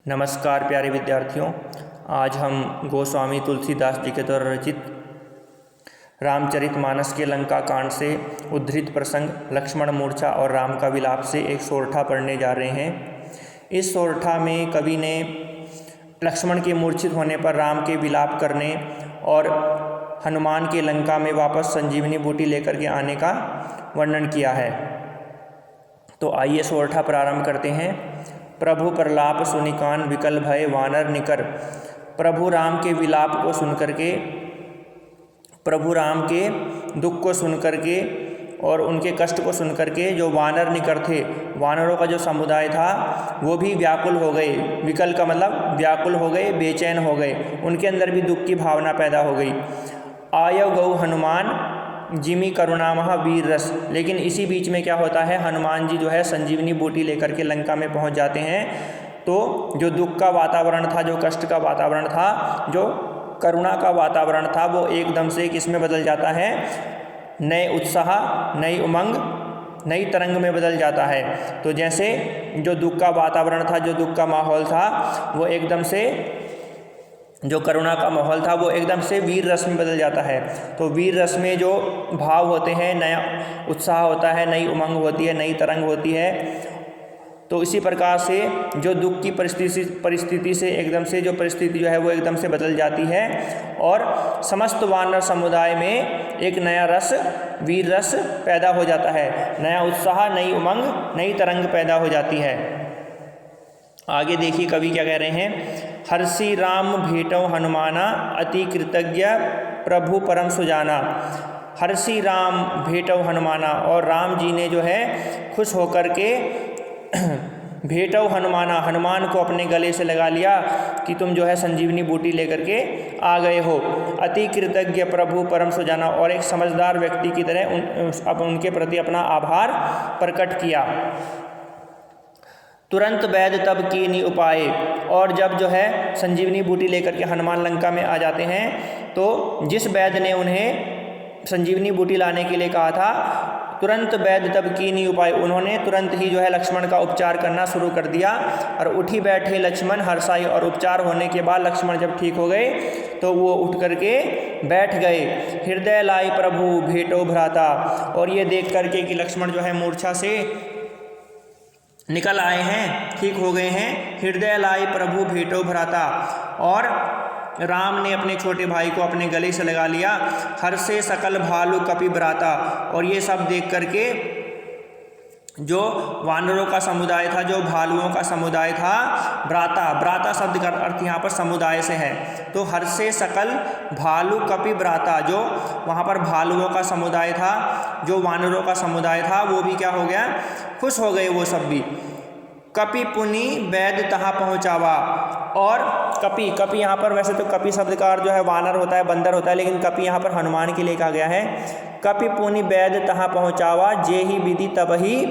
नमस्कार प्यारे विद्यार्थियों, आज हम गोस्वामी तुलसीदास जी के द्वारा रचित रामचरितमानस के लंका कांड से उद्धृत प्रसंग लक्ष्मण मूर्छा और राम का विलाप से एक सोरठा पढ़ने जा रहे हैं। इस सोरठा में कवि ने लक्ष्मण के मूर्छित होने पर राम के विलाप करने और हनुमान के लंका में वापस संजीवनी बूटी लेकर के आने का वर्णन किया है। तो आइए सोरठा प्रारंभ करते हैं। प्रभु प्रलाप सुनिकान विकल भय वानर निकर। प्रभु राम के विलाप को सुनकर के, प्रभु राम के दुख को सुनकर के और उनके कष्ट को सुनकर के जो वानर निकर थे, वानरों का जो समुदाय था वो भी व्याकुल हो गए। विकल का मतलब व्याकुल हो गए, बेचैन हो गए, उनके अंदर भी दुख की भावना पैदा हो गई। आयव गौ हनुमान जिमी करुणामह वीर रस। लेकिन इसी बीच में क्या होता है, हनुमान जी जो है संजीवनी बूटी लेकर के लंका में पहुंच जाते हैं। तो जो दुख का वातावरण था, जो कष्ट का वातावरण था, जो करुणा का वातावरण था, वो एकदम से किसमें बदल जाता है, नए उत्साह, नई उमंग, नई तरंग में बदल जाता है। तो जैसे जो दुख का वातावरण था, जो दुख का माहौल था, वो एकदम से, जो करुणा का माहौल था वो एकदम से वीर रस में बदल जाता है। तो वीर रस में जो भाव होते हैं, नया उत्साह होता है, नई उमंग होती है, नई तरंग होती है। तो इसी प्रकार से जो दुख की परिस्थिति से एकदम से जो परिस्थिति जो है वो एकदम से बदल जाती है और समस्त वानर समुदाय में एक नया रस, वीर रस पैदा हो जाता है। नया उत्साह, नई उमंग, नई तरंग पैदा हो जाती है। आगे देखिए कवि क्या कह रहे हैं। हर्षि राम भेटौ हनुमाना अति कृतज्ञ प्रभु परम सुजाना। हर्षि राम भेटौ हनुमाना, और राम जी ने जो है खुश होकर के भेटौ हनुमाना, हनुमान को अपने गले से लगा लिया कि तुम जो है संजीवनी बूटी लेकर के आ गए हो। अति कृतज्ञ प्रभु परम सुजाना, और एक समझदार व्यक्ति की तरह अब उनके प्रति अपना आभार प्रकट किया। तुरंत वैद्य तब कीनी उपाय, और जब जो है संजीवनी बूटी लेकर के हनुमान लंका में आ जाते हैं तो जिस वैद्य ने उन्हें संजीवनी बूटी लाने के लिए कहा था, तुरंत वैद्य तब कीनी उपाय, उन्होंने तुरंत ही जो है लक्ष्मण का उपचार करना शुरू कर दिया। और उठी बैठे लक्ष्मण हर्षाई, और उपचार होने के बाद लक्ष्मण जब ठीक हो गए तो वो उठ करके बैठ गए। हृदय लाई प्रभु भेटो भ्राता, और ये देख करके कि लक्ष्मण जो है मूर्छा से निकल आए हैं, ठीक हो गए हैं। हृदय लाई प्रभु भेटो भ्राता, और राम ने अपने छोटे भाई को अपने गले से लगा लिया। हर्षे सकल भालू कपि भ्राता, और ये सब देख करके जो वानरों का समुदाय था, जो भालुओं का समुदाय था, भ्राता, भ्राता शब्द का अर्थ यहाँ पर समुदाय से है। तो हर्षे सकल भालू कपि भ्राता, जो वहाँ पर भालुओं का समुदाय था, जो वानरों का समुदाय था, वो भी क्या हो गया, खुश हो गए वो सब भी। कपि पुनि वैद्य तहाँ पहुँचावा, और कपि, कपि यहाँ पर वैसे तो कपि शब्द का अर्थ जो है वानर होता है, बंदर होता है, लेकिन कपि यहाँ पर हनुमान के लिए कहा गया है। कपि पुनि वैद्य तहाँ पहुँचावा, जे ही विधि तबहि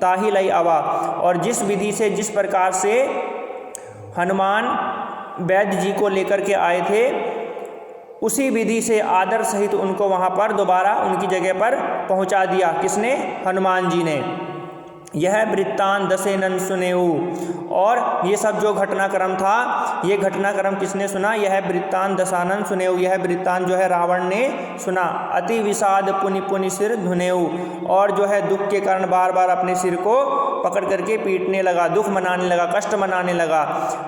ताहि लई आवा, और जिस विधि से, जिस प्रकार से हनुमान वैद्य जी को लेकर के आए थे, उसी विधि से आदर सहित उनको वहाँ पर दोबारा उनकी जगह पर पहुँचा दिया। किसने? हनुमान जी ने। यह वृत्तांत दशेनन सुनेऊ, और ये सब जो घटनाक्रम था, ये घटनाक्रम किसने सुना? यह वृत्तांत दशानन सुनेऊ, यह वृत्तांत जो है रावण ने सुना। अति विषाद पुनि पुनि सिर धुनेऊ, और जो है दुख के कारण बार बार अपने सिर को पकड़ करके पीटने लगा, दुख मनाने लगा, कष्ट मनाने लगा।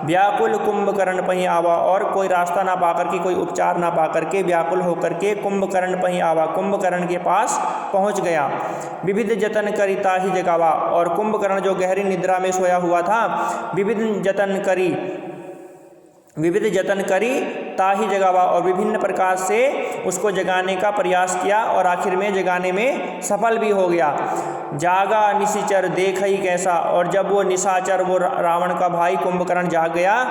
व्याकुल कुंभकर्ण पही आवा, और कोई रास्ता ना पा करके, कोई उपचार ना पा करके व्याकुल होकर के कुंभकर्ण पही आवा, कुंभकर्ण के पास पहुँच गया। विविध जतन करिता ही जगावा, और कुंभकर्ण जो गहरी निद्रा में सोया हुआ था, विविध जतन करी ताहि जगावा, और विभिन्न प्रकार से उसको जगाने का प्रयास किया और आखिर में जगाने में सफल भी हो गया। जागा निशाचर देख ही कैसा, और जब वो निशाचर, वो रावण का भाई कुंभकर्ण जाग गया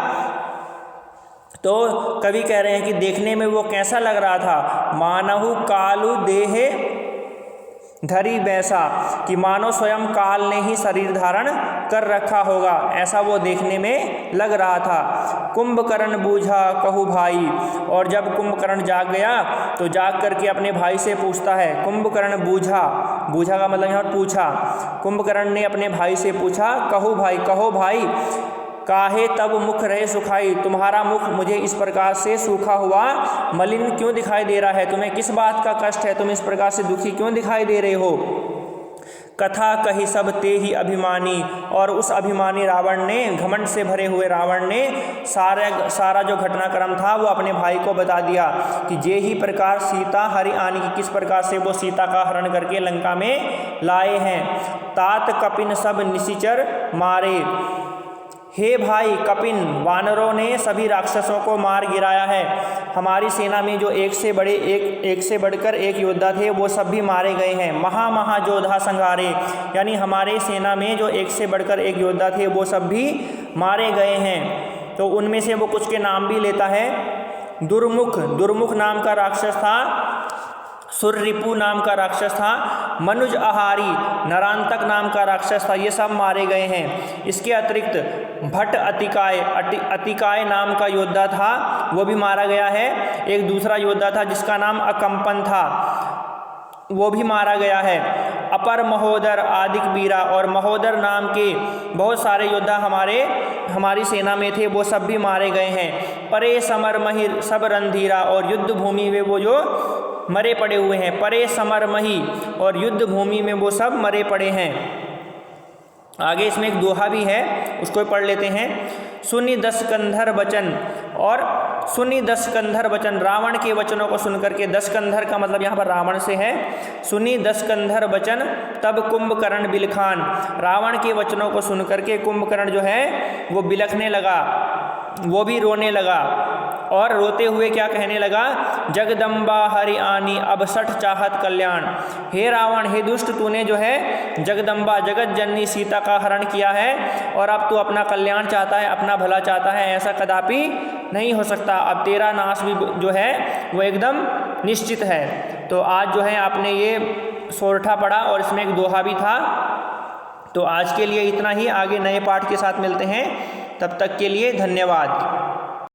तो कवि कह रहे हैं कि देखने में वो कैसा लग रहा था। मानहु कालु देहे धरी वैसा, कि मानो स्वयं काल ने ही शरीर धारण कर रखा होगा, ऐसा वो देखने में लग रहा था। कुंभकर्ण बूझा कहु भाई, और जब कुंभकर्ण जाग गया तो जाग करके अपने भाई से पूछता है। कुंभकर्ण बूझा, बूझा का मतलब यहाँ पूछा। कुंभकर्ण ने अपने भाई से पूछा, कहु भाई, कहो भाई, काहे तब मुख रहे सुखाई, तुम्हारा मुख मुझे इस प्रकार से सूखा हुआ मलिन क्यों दिखाई दे रहा है, तुम्हें किस बात का कष्ट है, तुम इस प्रकार से दुखी क्यों दिखाई दे रहे हो। कथा कही सब ते ही अभिमानी, और उस अभिमानी रावण ने, घमंड से भरे हुए रावण ने सारा जो घटनाक्रम था वो अपने भाई को बता दिया कि जे ही प्रकार सीता हरि आनी की, किस प्रकार से वो सीता का हरण करके लंका में लाए हैं। तात कपिन सब निशिचर मारे, हे भाई कपिन, वानरों ने सभी राक्षसों को मार गिराया है। हमारी सेना में जो एक से बढ़कर एक योद्धा थे वो सब भी मारे गए हैं। महायोद्धा संहारे, यानी हमारे सेना में जो एक से बढ़कर एक योद्धा थे वो सब भी मारे गए हैं। तो उनमें से वो कुछ के नाम भी लेता है। दुर्मुख नाम का राक्षस था, सुररिपु नाम का राक्षस था, मनुज आहारी नरांतक नाम का राक्षस था, ये सब मारे गए हैं। इसके अतिरिक्त भट्ट अतिकाय नाम का योद्धा था, वो भी मारा गया है। एक दूसरा योद्धा था जिसका नाम अकंपन था, वो भी मारा गया है। अपर महोदर आदिक वीरा, और महोदर नाम के बहुत सारे योद्धा हमारी सेना में थे, वो सब भी मारे गए हैं। परे समर महिर सब रणधीरा, और युद्ध भूमि में वो जो मरे पड़े हुए हैं। परे समर मही, और युद्ध भूमि में वो सब मरे पड़े हैं। आगे इसमें एक दोहा भी है, उसको पढ़ लेते हैं। सुनि दस कंधर वचन, और सुनि दस कंधर वचन, रावण के वचनों को सुन करके, दस कंधर का मतलब यहाँ पर रावण से है। सुनि दस कंधर वचन तब कुंभकर्ण बिलखान, रावण के वचनों को सुन करके कुंभकर्ण जो है वो बिलखने लगा, वो भी रोने लगा, और रोते हुए क्या कहने लगा, जगदम्बा हरि आनी अब सठ चाहत कल्याण। हे रावण, हे दुष्ट, तूने जो है जगदम्बा जगत जननी सीता का हरण किया है, और अब तू अपना कल्याण चाहता है, अपना भला चाहता है, ऐसा कदापि नहीं हो सकता। अब तेरा नाश भी जो है वो एकदम निश्चित है। तो आज जो है आपने ये सोरठा पढ़ा, और इसमें एक दोहा भी था। तो आज के लिए इतना ही, आगे नए पाठ के साथ मिलते हैं, तब तक के लिए धन्यवाद।